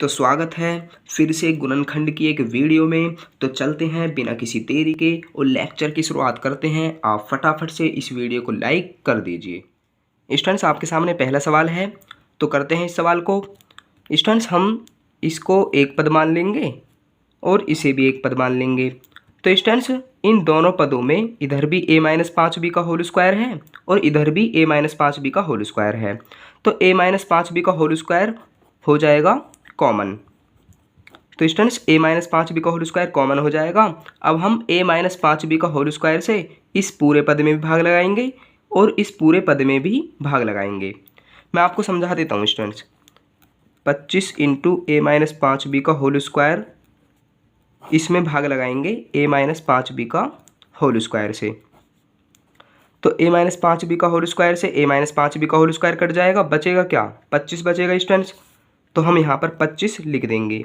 तो स्वागत है फिर से गुणनखंड की एक वीडियो में। तो चलते हैं बिना किसी देरी के और लेक्चर की शुरुआत करते हैं। आप फटाफट से इस वीडियो को लाइक कर दीजिए। स्टूडेंट्स, आपके सामने पहला सवाल है, तो करते हैं इस सवाल को। स्टूडेंट्स, हम इसको एक पद मान लेंगे और इसे भी एक पद मान लेंगे। तो स्टूडेंट्स, इन दोनों पदों में इधर भी a-5b का होल स्क्वायर है और इधर भी a-5b का होल स्क्वायर है। तो a-5b का होल स्क्वायर हो जाएगा कॉमन। तो स्टूडेंट्स, a-5b का होल स्क्वायर कॉमन हो जाएगा। अब हम a-5b का होल स्क्वायर से इस पूरे पद में भी भाग लगाएंगे और इस पूरे पद में भी भाग लगाएंगे। मैं आपको समझा देता हूँ स्टूडेंट्स। 25 इंटू a-5b का होल स्क्वायर, इसमें भाग लगाएंगे a-5b का होल स्क्वायर से। तो a-5b का होल स्क्वायर से a-5b का होल स्क्वायर कट जाएगा, बचेगा क्या? 25 बचेगा स्टूडेंट्स। तो हम यहाँ पर 25 लिख देंगे।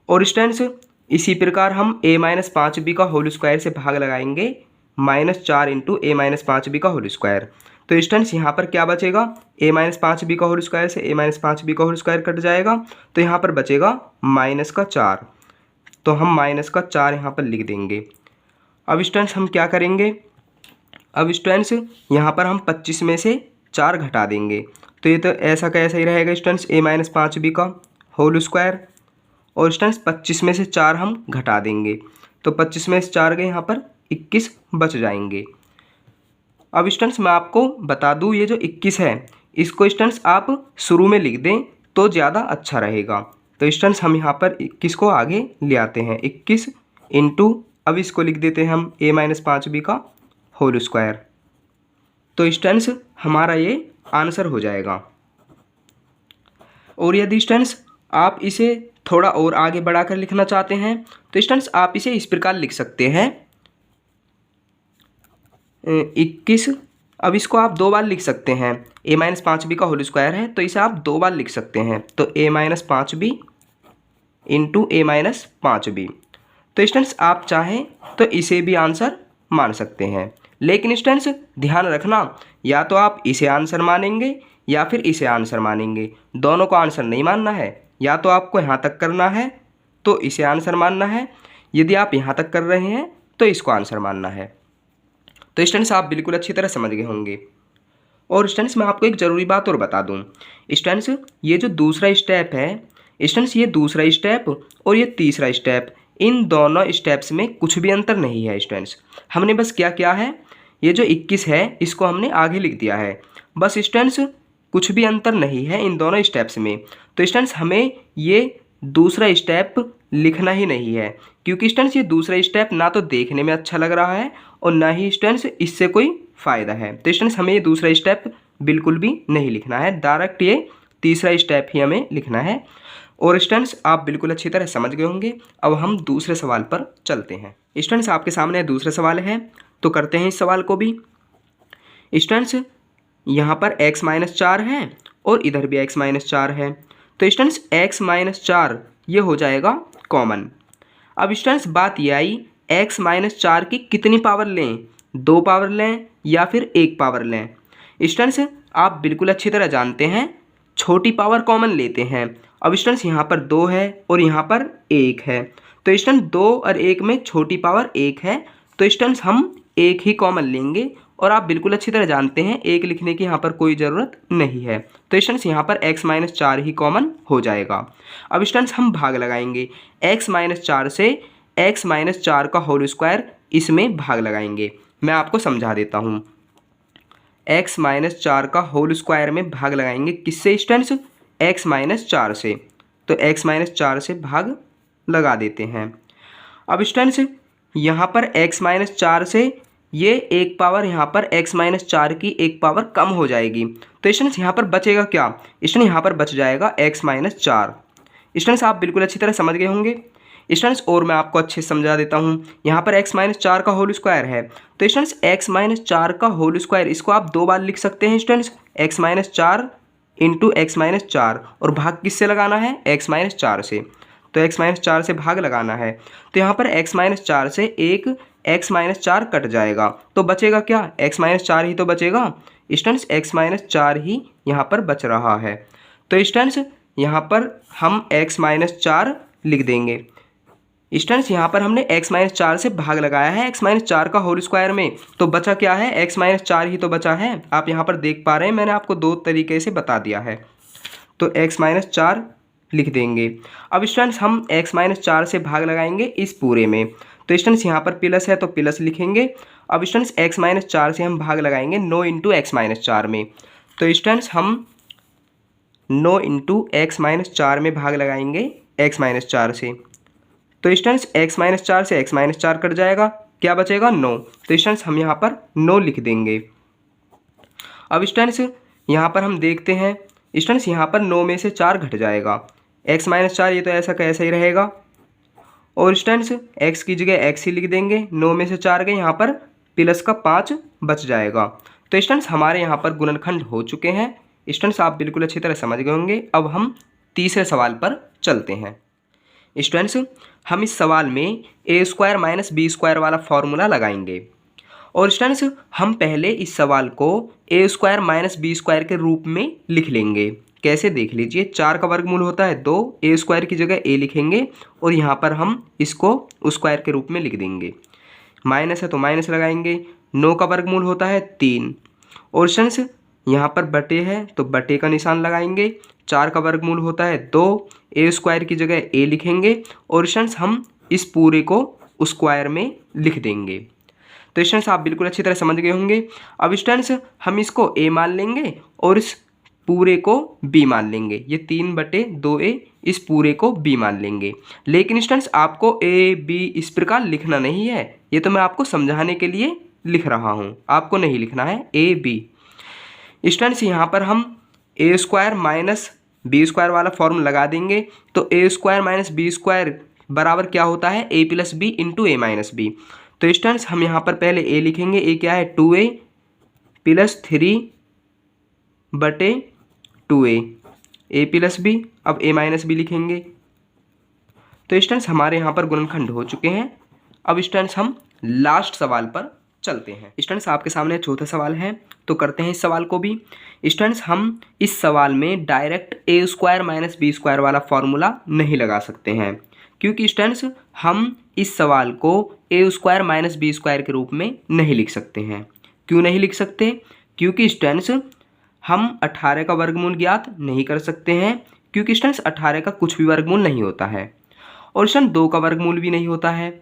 और स्टूडेंट्स, इसी प्रकार हम a-5b का होल स्क्वायर से भाग लगाएंगे -4 इंटू a-5b का होल स्क्वायर। तो स्टूडेंट्स, यहाँ पर क्या बचेगा? a-5b का होल स्क्वायर से a-5b का होल स्क्वायर कट जाएगा, तो यहाँ पर बचेगा -4। तो हम -4 यहाँ पर लिख देंगे। अब स्टूडेंट्स, हम क्या करेंगे? अब स्टूडेंट्स, यहाँ पर हम 25 में से 4 घटा देंगे। तो ये तो ऐसा का ऐसा ही रहेगा स्टूडेंट्स, a-5b का होल स्क्वायर। और स्टूडेंट्स, 25 में से 4 हम घटा देंगे, तो 25 में से 4 गए, यहाँ पर 21 बच जाएंगे। अब स्टूडेंट्स, मैं आपको बता दूँ, ये जो 21 है, इसको स्टूडेंट्स आप शुरू में लिख दें तो ज़्यादा अच्छा रहेगा। तो स्टूडेंट्स, हम यहाँ पर 21 को आगे ले आते हैं। 21 इंटू, अब इसको लिख देते हैं हम a-5b का होल स्क्वायर। तो स्टूडेंट्स, हमारा ये आंसर हो जाएगा। और यदि स्टूडेंट्स आप इसे थोड़ा और आगे बढ़ाकर लिखना चाहते हैं, तो स्टूडेंट्स आप इसे इस प्रकार लिख सकते हैं 21। अब इसको आप 2 बार लिख सकते हैं। a-5b का होल स्क्वायर है, तो इसे आप 2 बार लिख सकते हैं। तो a-5b इंटू a-5b। तो स्टूडेंट्स, आप चाहें तो इसे भी आंसर मान सकते हैं, लेकिन स्टूडेंट्स ध्यान रखना, या तो आप इसे आंसर मानेंगे या फिर इसे आंसर मानेंगे। दोनों को आंसर नहीं मानना है। या तो आपको यहाँ तक करना है तो इसे आंसर मानना है, यदि आप यहाँ तक कर रहे हैं तो इसको आंसर मानना है। तो स्टूडेंट्स, आप बिल्कुल अच्छी तरह समझ गए होंगे। और स्टूडेंट्स, मैं आपको एक ज़रूरी बात और बता दूँ। स्टूडेंट्स, ये जो दूसरा स्टेप है स्टूडेंट्स, ये दूसरा स्टेप और ये तीसरा स्टेप, इन दोनों स्टेप्स में कुछ भी अंतर नहीं है स्टूडेंट्स। हमने बस क्या किया है, ये जो 21 है इसको हमने आगे लिख दिया है बस स्टूडेंट्स। कुछ भी अंतर नहीं है इन दोनों स्टेप्स में। तो स्टूडेंट्स, हमें ये दूसरा स्टेप लिखना ही नहीं है, क्योंकि स्टूडेंट्स ये दूसरा स्टेप ना तो देखने में अच्छा लग रहा है और ना ही स्टूडेंट्स इससे कोई फ़ायदा है। तो स्टूडेंट्स, हमें ये दूसरा स्टेप बिल्कुल भी नहीं लिखना है, डायरेक्ट ये तीसरा स्टेप ही हमें लिखना है। और स्टूडेंट्स, आप बिल्कुल अच्छी तरह समझ गए होंगे। अब हम दूसरे सवाल पर चलते हैं। स्टूडेंट्स, आपके सामने दूसरा सवाल है, तो करते हैं इस सवाल को भी। स्टूडेंट्स, यहाँ पर x-4 है और इधर भी x-4 है। तो स्टूडेंट्स, x-4 ये हो जाएगा कॉमन। अब स्टूडेंट्स, बात ये आई, x-4 की कितनी पावर लें? 2 पावर लें या फिर 1 पावर लें? स्टूडेंट्स, आप बिल्कुल अच्छी तरह जानते हैं, छोटी पावर कॉमन लेते हैं। अब स्टूडेंट्स, यहाँ पर 2 है और यहाँ पर 1 है। तो स्टूडेंट्स, 2 और 1 में छोटी पावर 1 है, तो स्टूडेंट्स हम 1 ही कॉमन लेंगे। और आप बिल्कुल अच्छी तरह जानते हैं 1 लिखने की यहाँ पर कोई ज़रूरत नहीं है। तो स्टूडेंट्स, यहाँ पर x-4 ही कॉमन हो जाएगा। अब स्टूडेंट्स, हम भाग लगाएंगे x-4 से x-4 का होल स्क्वायर, इसमें भाग लगाएंगे। मैं आपको समझा देता हूँ। x-4 का होल स्क्वायर में भाग लगाएंगे किससे स्टूडेंट्स? x-4 से। तो x-4 से भाग लगा देते हैं। अब स्टूडेंट्स, यहाँ पर x-4 से ये 1 पावर, यहाँ पर x-4 की 1 पावर कम हो जाएगी। तो स्टूडेंट्स, यहाँ पर बचेगा क्या? स्टूडेंट्स, यहाँ पर बच जाएगा x-4। स्टूडेंट्स, आप बिल्कुल अच्छी तरह समझ गए होंगे। स्टूडेंट्स, और मैं आपको अच्छे से समझा देता हूँ। यहाँ पर x-4 का होल स्क्वायर है, तो स्टूडेंट्स x-4 का होल स्क्वायर, इसको आप 2 बार लिख सकते हैं स्टूडेंट्स, x-4 इंटू x-4। और भाग किससे लगाना है? x-4 से। तो x-4 से भाग लगाना है, तो यहाँ पर x-4 से एक x-4 कट जाएगा, तो बचेगा क्या? x-4 ही तो बचेगा स्टूडेंट्स। x-4 ही यहाँ पर बच रहा है। तो स्टूडेंट्स, यहाँ पर हम x माइनस 4 लिख देंगे। स्टूडेंट्स यहाँ पर हमने x माइनस 4 से भाग लगाया है x माइनस 4 का होल स्क्वायर में, तो बचा क्या है, x माइनस 4 ही तो बचा है। आप यहाँ पर देख पा रहे हैं, मैंने आपको दो तरीके से बता दिया है। तो x माइनस 4 लिख देंगे। अब स्टूडेंट्स हम x माइनस 4 से भाग लगाएंगे इस पूरे में, तो स्टूडेंट्स यहाँ पर प्लस है तो प्लस लिखेंगे। अब स्टूडेंट्स x माइनस 4 से हम भाग लगाएंगे 9 इंटू एक्स माइनस 4 में, तो स्टूडेंट्स हम 9 इंटू एक्स माइनस 4 में भाग लगाएंगे x माइनस 4 से। तो स्टूडेंट्स x माइनस 4 से x माइनस 4 कट जाएगा, क्या बचेगा 9। तो स्टूडेंट्स हम यहाँ पर 9 लिख देंगे। अब स्टूडेंट्स यहाँ पर हम देखते हैं, स्टूडेंट्स यहाँ पर 9 में से 4 घट जाएगा, x माइनस 4 ये तो ऐसा कैसा ही रहेगा। और स्टूडेंट्स x की जगह x ही लिख देंगे, 9 में से 4 गए, यहाँ पर प्लस का 5 बच जाएगा। तो स्टूडेंट्स हमारे यहाँ पर गुणनखंड हो चुके हैं। स्टूडेंट्स आप बिल्कुल अच्छी तरह समझ गए होंगे। अब हम तीसरे सवाल पर चलते हैं। स्टूडेंट्स हम इस सवाल में ए स्क्वायर माइनस बी स्क्वायर वाला फॉर्मूला लगाएंगे। और स्टूडेंट्स हम पहले इस सवाल को ए स्क्वायर माइनस बी स्क्वायर के रूप में लिख लेंगे। कैसे देख लीजिए, 4 का वर्गमूल होता है 2, ए स्क्वायर की जगह ए लिखेंगे और यहाँ पर हम इसको स्क्वायर के रूप में लिख देंगे। माइनस है तो माइनस लगाएंगे। 9 का वर्गमूल होता है 3, और स्टूडेंट्स यहाँ पर बटे है तो बटे का निशान लगाएंगे। 4 का वर्गमूल होता है 2, ए स्क्वायर की जगह ए लिखेंगे और स्टूडेंट्स हम इस पूरे को स्क्वायर में लिख देंगे। तो स्टूडेंट्स आप बिल्कुल अच्छी तरह समझ गए होंगे। अब स्टूडेंट्स हम इसको ए मान लेंगे और इस पूरे को बी मान लेंगे। ये 3/2a इस पूरे को बी मान लेंगे। लेकिन स्टूडेंट्स आपको ए बी इस प्रकार लिखना नहीं है, ये तो मैं आपको समझाने के लिए लिख रहा हूँ, आपको नहीं लिखना है ए बी। स्टूडेंट्स यहाँ पर हम ए स्क्वायर माइनस बी स्क्वायर वाला फॉर्मूला लगा देंगे। तो ए स्क्वायर माइनस बी स्क्वायर बराबर क्या होता है, ए प्लस बी इंटू ए माइनस बी। तो स्टूडेंट्स हम यहाँ पर पहले ए लिखेंगे, ए क्या है 2a प्लस 3/2a, ए प्लस बी। अब ए माइनस बी लिखेंगे। तो स्टूडेंट्स हमारे यहाँ पर गुणनखंड हो चुके हैं। अब स्टूडेंट्स हम लास्ट सवाल पर चलते हैं। स्टूडेंट्स आपके सामने चौथा सवाल है, तो करते हैं इस सवाल को भी। स्टूडेंट्स हम इस सवाल में डायरेक्ट ए स्क्वायर माइनस बी स्क्वायर वाला फॉर्मूला नहीं लगा सकते हैं, क्योंकि स्टूडेंट्स हम इस सवाल को ए स्क्वायर माइनस बी स्क्वायर के रूप में नहीं लिख सकते हैं। क्यों नहीं लिख सकते, क्योंकि स्टूडेंट्स हम 18 का वर्गमूल ज्ञात नहीं कर सकते हैं, क्योंकि स्टूडेंट्स 18 का कुछ भी वर्गमूल नहीं होता है। और स्टूडेंट 2 का वर्गमूल भी नहीं होता है।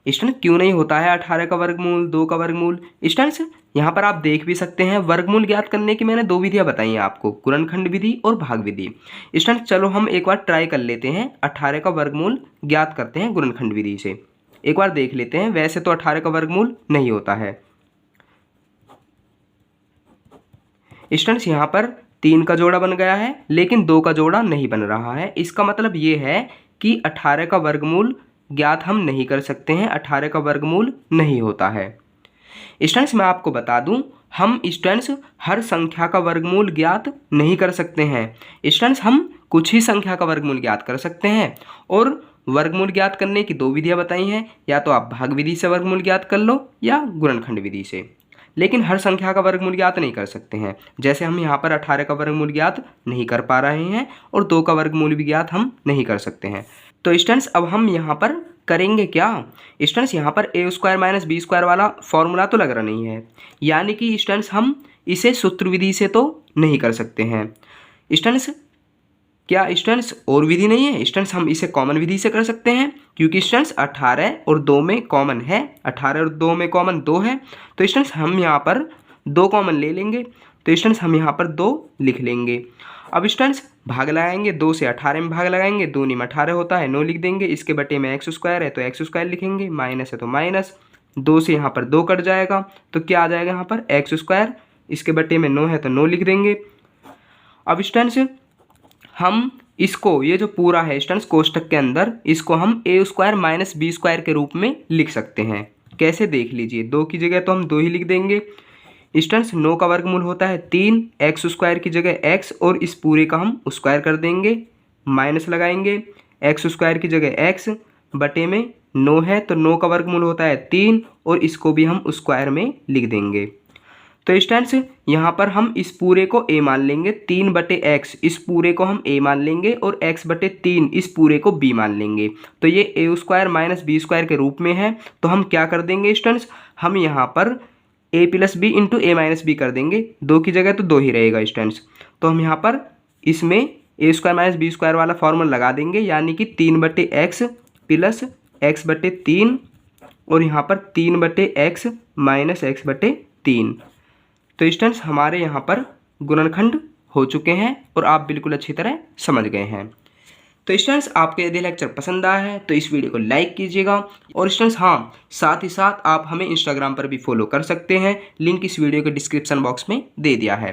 स्टूडेंट क्यों नहीं होता है 18 का वर्गमूल, 2 का वर्गमूल। स्टूडेंट्स यहाँ पर आप देख भी सकते हैं, वर्गमूल ज्ञात करने की मैंने 2 विधियाँ बताई हैं आपको, गुणनखंड विधि और भाग विधि। स्टूडेंट्स चलो हम एक बार ट्राई कर लेते हैं, 18 का वर्गमूल ज्ञात करते हैं गुणनखंड विधि से। एक बार देख लेते हैं। वैसे तो 18 का वर्गमूल नहीं होता है। स्टूडेंट्स यहाँ पर 3 का जोड़ा बन गया है, लेकिन 2 का जोड़ा नहीं बन रहा है। इसका मतलब ये है कि 18 का वर्गमूल ज्ञात हम नहीं कर सकते हैं, 18 का वर्गमूल नहीं होता है। स्टूडेंट्स मैं आपको बता दूं, हम स्टूडेंट्स हर संख्या का वर्गमूल ज्ञात नहीं कर सकते हैं। स्टूडेंट्स हम कुछ ही संख्या का वर्गमूल ज्ञात कर सकते हैं, और वर्गमूल ज्ञात करने की 2 विधियां बताई हैं, या तो आप भाग विधि से वर्गमूल ज्ञात कर लो या गुणनखंड विधि से। लेकिन हर संख्या का वर्गमूल ज्ञात नहीं कर सकते हैं। जैसे हम यहाँ पर 18 का वर्गमूल ज्ञात नहीं कर पा रहे हैं, और 2 का वर्गमूल भी ज्ञात हम नहीं कर सकते हैं। तो स्टूडेंट्स अब हम यहाँ पर करेंगे क्या, स्टूडेंट्स यहाँ पर ए स्क्वायर माइनस बी स्क्वायर वाला फॉर्मूला तो लग रहा नहीं है, यानी कि स्टूडेंट्स हम इसे सूत्र विधि से तो नहीं कर सकते हैं। स्टूडेंट्स क्या स्टूडेंट्स और विधि नहीं है, स्टूडेंट्स हम इसे कॉमन विधि से कर सकते हैं, क्योंकि स्टूडेंट्स 18 और 2 में कॉमन है, 18 और 2 में कॉमन 2 है। तो स्टूडेंट्स हम यहाँ पर 2 कॉमन ले लेंगे, तो स्टूडेंट्स हम यहाँ पर 2 लिख लेंगे। अब स्टूडेंट्स भाग लगाएंगे, 2 से 18 में भाग लगाएंगे, 2 × 18 होता है, 9 लिख देंगे। इसके बटे में एक्स स्क्वायर है तो एक्स स्क्वायर लिखेंगे, माइनस है तो माइनस, 2 से यहाँ पर 2 कट जाएगा, तो क्या आ जाएगा यहाँ पर एक्स स्क्वायर। इसके बटे में 9 है तो 9 लिख देंगे। अब स्टूडेंट्स हम इसको, ये जो पूरा है स्टूडेंट्स कोष्टक के अंदर, इसको हम ए स्क्वायर माइनस बी स्क्वायर के रूप में लिख सकते हैं। कैसे देख लीजिए, 2 की जगह तो हम 2 ही लिख देंगे। स्टूडेंट्स 9 का वर्गमूल होता है 3, एक्स स्क्वायर की जगह एक्स, और इस पूरे का हम स्क्वायर कर देंगे, माइनस लगाएंगे। एक्स स्क्वायर की जगह एक्स, बटे में 9 है तो 9 का वर्गमूल होता है 3, और इसको भी हम स्क्वायर में लिख देंगे। तो स्टूडेंट्स यहाँ पर हम इस पूरे को a मान लेंगे, 3/x इस पूरे को हम a मान लेंगे और x/3 इस पूरे को b मान लेंगे। तो ये a² माइनस b² के रूप में है। तो हम क्या कर देंगे स्टूडेंट्स, हम यहाँ पर a plus b into a minus b कर देंगे। 2 की जगह तो 2 ही रहेगा स्टूडेंट्स। तो हम यहाँ पर इसमें a² माइनस b² वाला फॉर्मूला लगा देंगे, यानी कि 3/x प्लस x/3 और यहाँ पर 3/x माइनस x/3। तो स्टूडेंट्स हमारे यहाँ पर गुणनखंड हो चुके हैं और आप बिल्कुल अच्छी तरह समझ गए हैं। तो स्टूडेंट्स आपको यदि लेक्चर पसंद आया है तो इस वीडियो को लाइक कीजिएगा। और स्टूडेंट्स हाँ, साथ ही साथ आप हमें इंस्टाग्राम पर भी फॉलो कर सकते हैं, लिंक इस वीडियो के डिस्क्रिप्शन बॉक्स में दे दिया है।